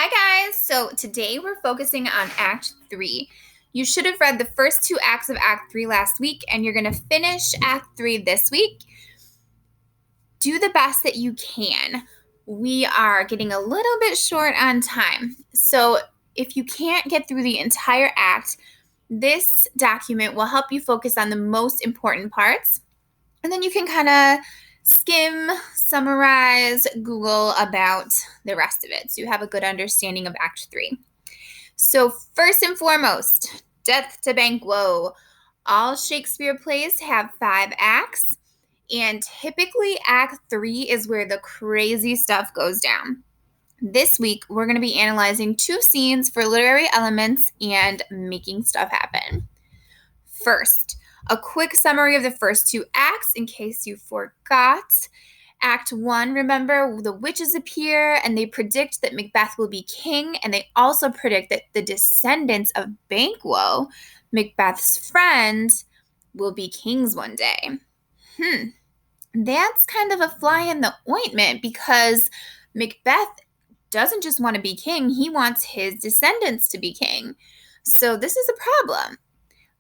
Hi, guys. So today we're focusing on Act 3. You should have read the first two acts of Act 3 last week, and you're going to finish Act 3 this week. Do the best that you can. We are getting a little bit short on time. So if you can't get through the entire act, this document will help you focus on the most important parts. And then you can kind of skim, summarize, Google about the rest of it so you have a good understanding of Act 3. So first and foremost, Death to Banquo. All Shakespeare plays have 5 acts, and typically Act 3 is where the crazy stuff goes down. This week, we're going to be analyzing 2 scenes for literary elements and making stuff happen. First, a quick summary of the first 2 acts in case you forgot. Act 1, remember, the witches appear and they predict that Macbeth will be king, and they also predict that the descendants of Banquo, Macbeth's friend, will be kings one day. That's kind of a fly in the ointment because Macbeth doesn't just want to be king, he wants his descendants to be king. So this is a problem.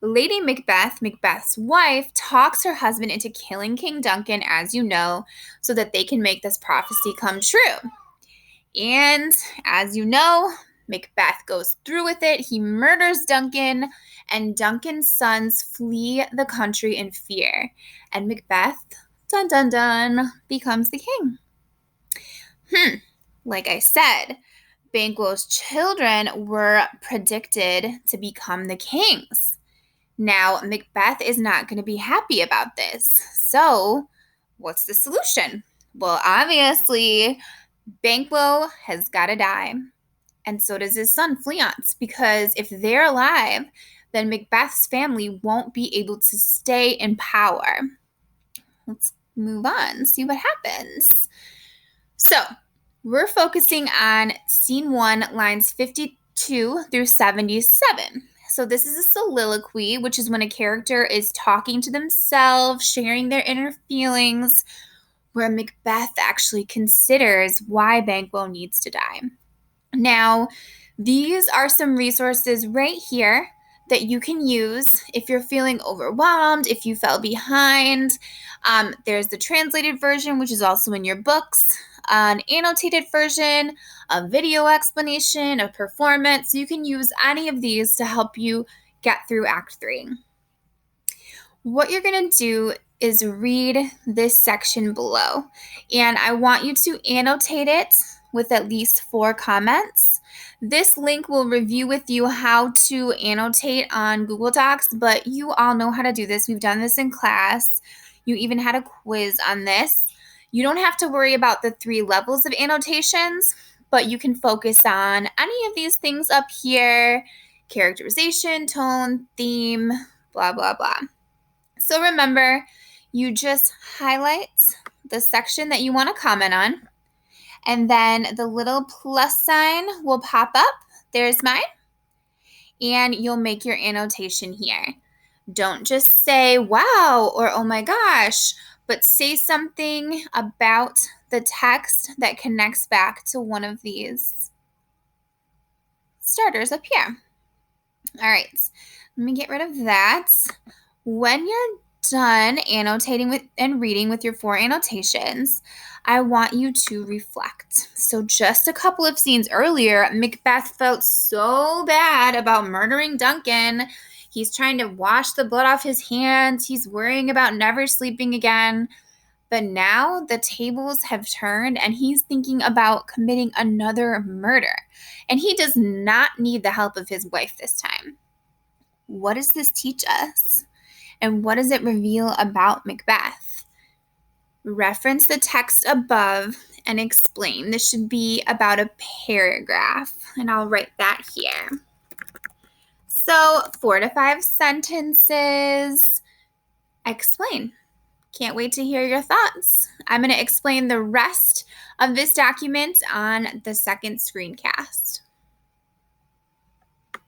Lady Macbeth, Macbeth's wife, talks her husband into killing King Duncan, as you know, so that they can make this prophecy come true. And as you know, Macbeth goes through with it. He murders Duncan, and Duncan's sons flee the country in fear. And Macbeth, dun dun dun, becomes the king. Like I said, Banquo's children were predicted to become the kings. Now, Macbeth is not going to be happy about this. So, what's the solution? Well, obviously, Banquo has got to die. And so does his son, Fleance, because if they're alive, then Macbeth's family won't be able to stay in power. Let's move on, see what happens. So, we're focusing on Scene 1, lines 52 through 77. So this is a soliloquy, which is when a character is talking to themselves, sharing their inner feelings, where Macbeth actually considers why Banquo needs to die. Now, these are some resources right here that you can use if you're feeling overwhelmed, if you fell behind. There's the translated version, which is also in your books, an annotated version, a video explanation, a performance. You can use any of these to help you get through Act 3. What you're going to do is read this section below, and I want you to annotate it with at least 4 comments. This link will review with you how to annotate on Google Docs, but you all know how to do this. We've done this in class. You even had a quiz on this. You don't have to worry about the 3 levels of annotations, but you can focus on any of these things up here: characterization, tone, theme, blah, blah, blah. So remember, you just highlight the section that you want to comment on, and then the little plus sign will pop up. There's mine. And you'll make your annotation here. Don't just say, wow, or oh my gosh, but say something about the text that connects back to one of these starters up here. All right, let me get rid of that. When you're done annotating with and reading with your 4 annotations, I want you to reflect. So just a couple of scenes earlier, Macbeth felt so bad about murdering Duncan. He's trying to wash the blood off his hands. He's worrying about never sleeping again. But now the tables have turned and he's thinking about committing another murder. And he does not need the help of his wife this time. What does this teach us? And what does it reveal about Macbeth? Reference the text above and explain. This should be about a paragraph, and I'll write that here. So 4 to 5 sentences. Explain. Can't wait to hear your thoughts. I'm going to explain the rest of this document on the second screencast.